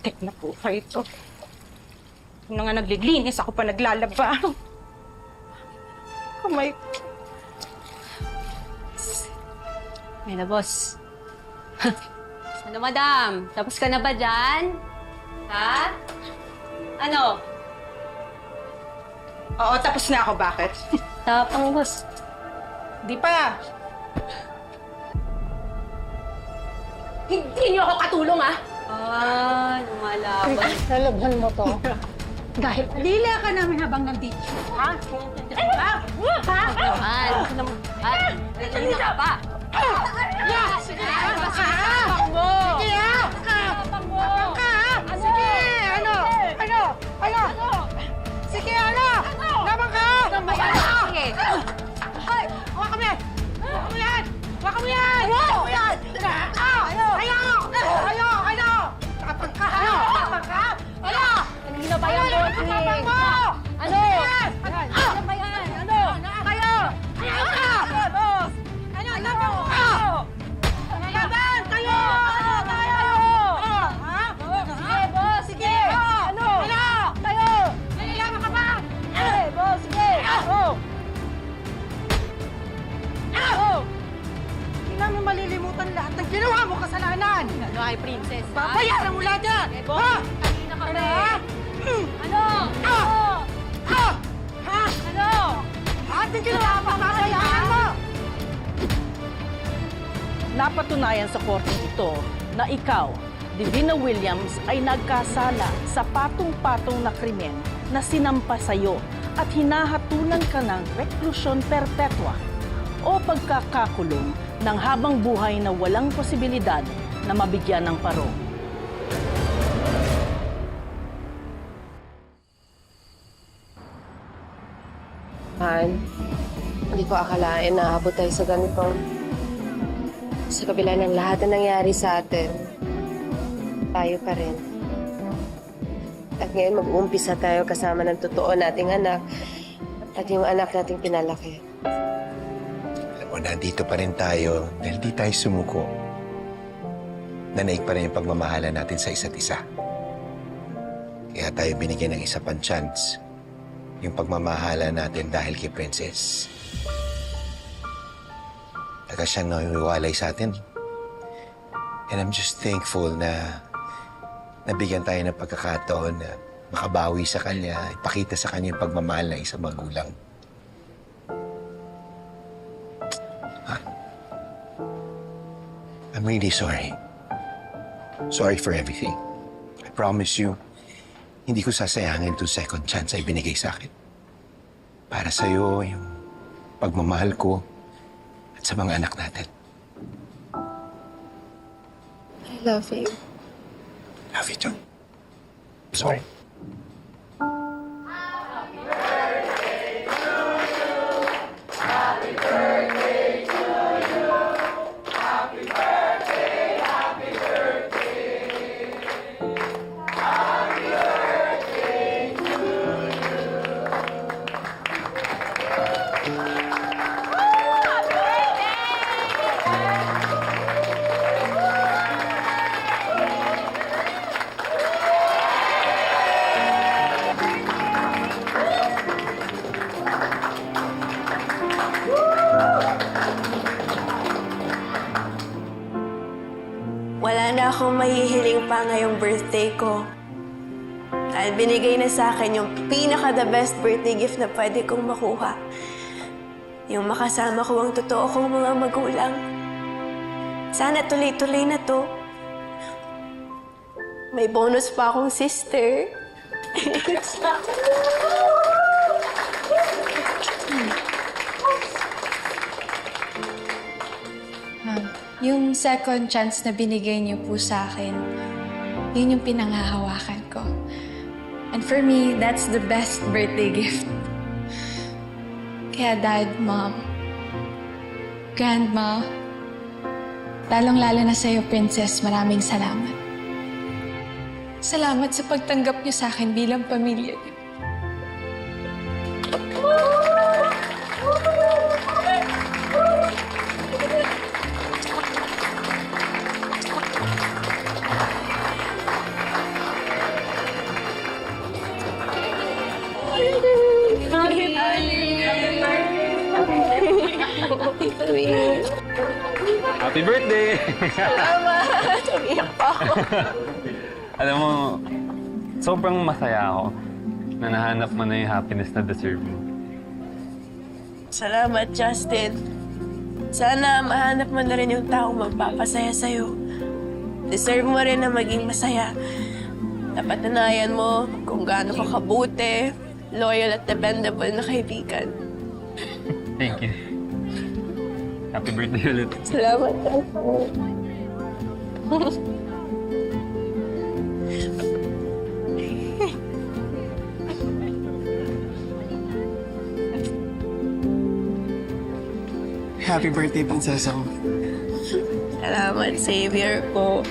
Putik na po kayo ito. Ano nga naglilinis, ako pa naglalaba. Kamay. May na, boss. Ano, madam? Tapos ka na ba dyan? Ha? Ano? Oo, tapos na ako. Bakit? Tapang, boss. Di pa. Hindi niyo ako katulong, ah! Lumalaban. Lalabhan mo to. Dahil alila ka namin habang nandito. Ha? Kanina ka pa. Sige! Tapang mo! Sige, ha? Tapang mo! Sige! Ano? Sige, ano? Labang ka! Sige. Ay! Huwag kami! Huwag mo yan! Huwag mo yan! Huwag mo yan! Ayaw! Tapang ka! Tapang ka! Ano? Kanina pa yung boss. Tapang mo! Ano? Ano ba yan? Ano? Kayo! Ayaw ka! Boss! Ano? Labang ka! Laban! Kayo! Tayo! Ha? Sige, boss! Sige! Ano? Kayo! Nailaban ka ba? Sige, boss! Sige! Hindi namin malilimutan lahat ng ginawa mo kasalanan! Ano ay princess, ha? Babayaran mo lahat yan! Ha? Kanina ka Ano? pa Ha? Ano? Ha? Ano? Lahat ng ginawa mo, babayaran mo! Napatunayan sa korteng ito na ikaw, Divina Williams, ay nagkasala sa patong-patong na krimen na sinampa sa'yo at hinahatulan ka ng reklusyon perpetua o pagkakakulong ng habang buhay na walang posibilidad na mabigyan ng parol. Han, hindi ko akalain na aabot tayo sa ganitong... Sa kabila ng lahat na nangyari sa atin, tayo pa rin. At ngayon mag-uumpisa tayo kasama ng totoo nating anak at yung anak nating pinalaki. Alam mo, nandito pa rin tayo dahil di tayo sumuko. Nanaig pa rin yung pagmamahala natin sa isa't isa. Kaya tayo binigyan ng isa pang chance. Yung pagmamahala natin dahil kay Princess. Taga siyang nahiwalay sa atin. And I'm just thankful na nabigyan tayo ng pagkakataon na makabawi sa kanya, ipakita sa kanya yung pagmamahal ng isang magulang. I'm really sorry. Sorry for everything. I promise you, hindi ko sasayangin itong second chance ay binigay sa akin. Para sa'yo, yung pagmamahal ko at sa mga anak natin. I love you. Love you too. Sorry. Wala na akong mahihiling pa ngayong birthday ko. Dahil binigay na sa akin yung pinaka-the best birthday gift na pwede kong makuha. Yung makasama ko ang totoo kong mga magulang. Sana tuloy-tuloy na to. May bonus pa akong sister. Yung second chance na binigay niyo po sa akin, yun yung pinanghahawakan ko. And for me, that's the best birthday gift. Kaya Dad, Mom, Grandma, lalong-lalo na sa'yo, Princess, maraming salamat. Salamat sa pagtanggap niyo sa akin bilang pamilya niyo. sweet. Happy birthday! Salamat. Umiyak pa ako. Alam mo, sobrang masaya ako na nahanap mo na yung happiness na deserve mo. Salamat, Justin. Sana mahanap mo na rin yung taong magpapasaya sa'yo. Deserve mo rin na maging masaya. Napatunayan mo kung gaano ka kabuti, loyal at dependable na kaibigan. Thank you. Happy birthday ulit. Salamat, Justin. Happy birthday, prinsesa ko. Salamat, savior ko.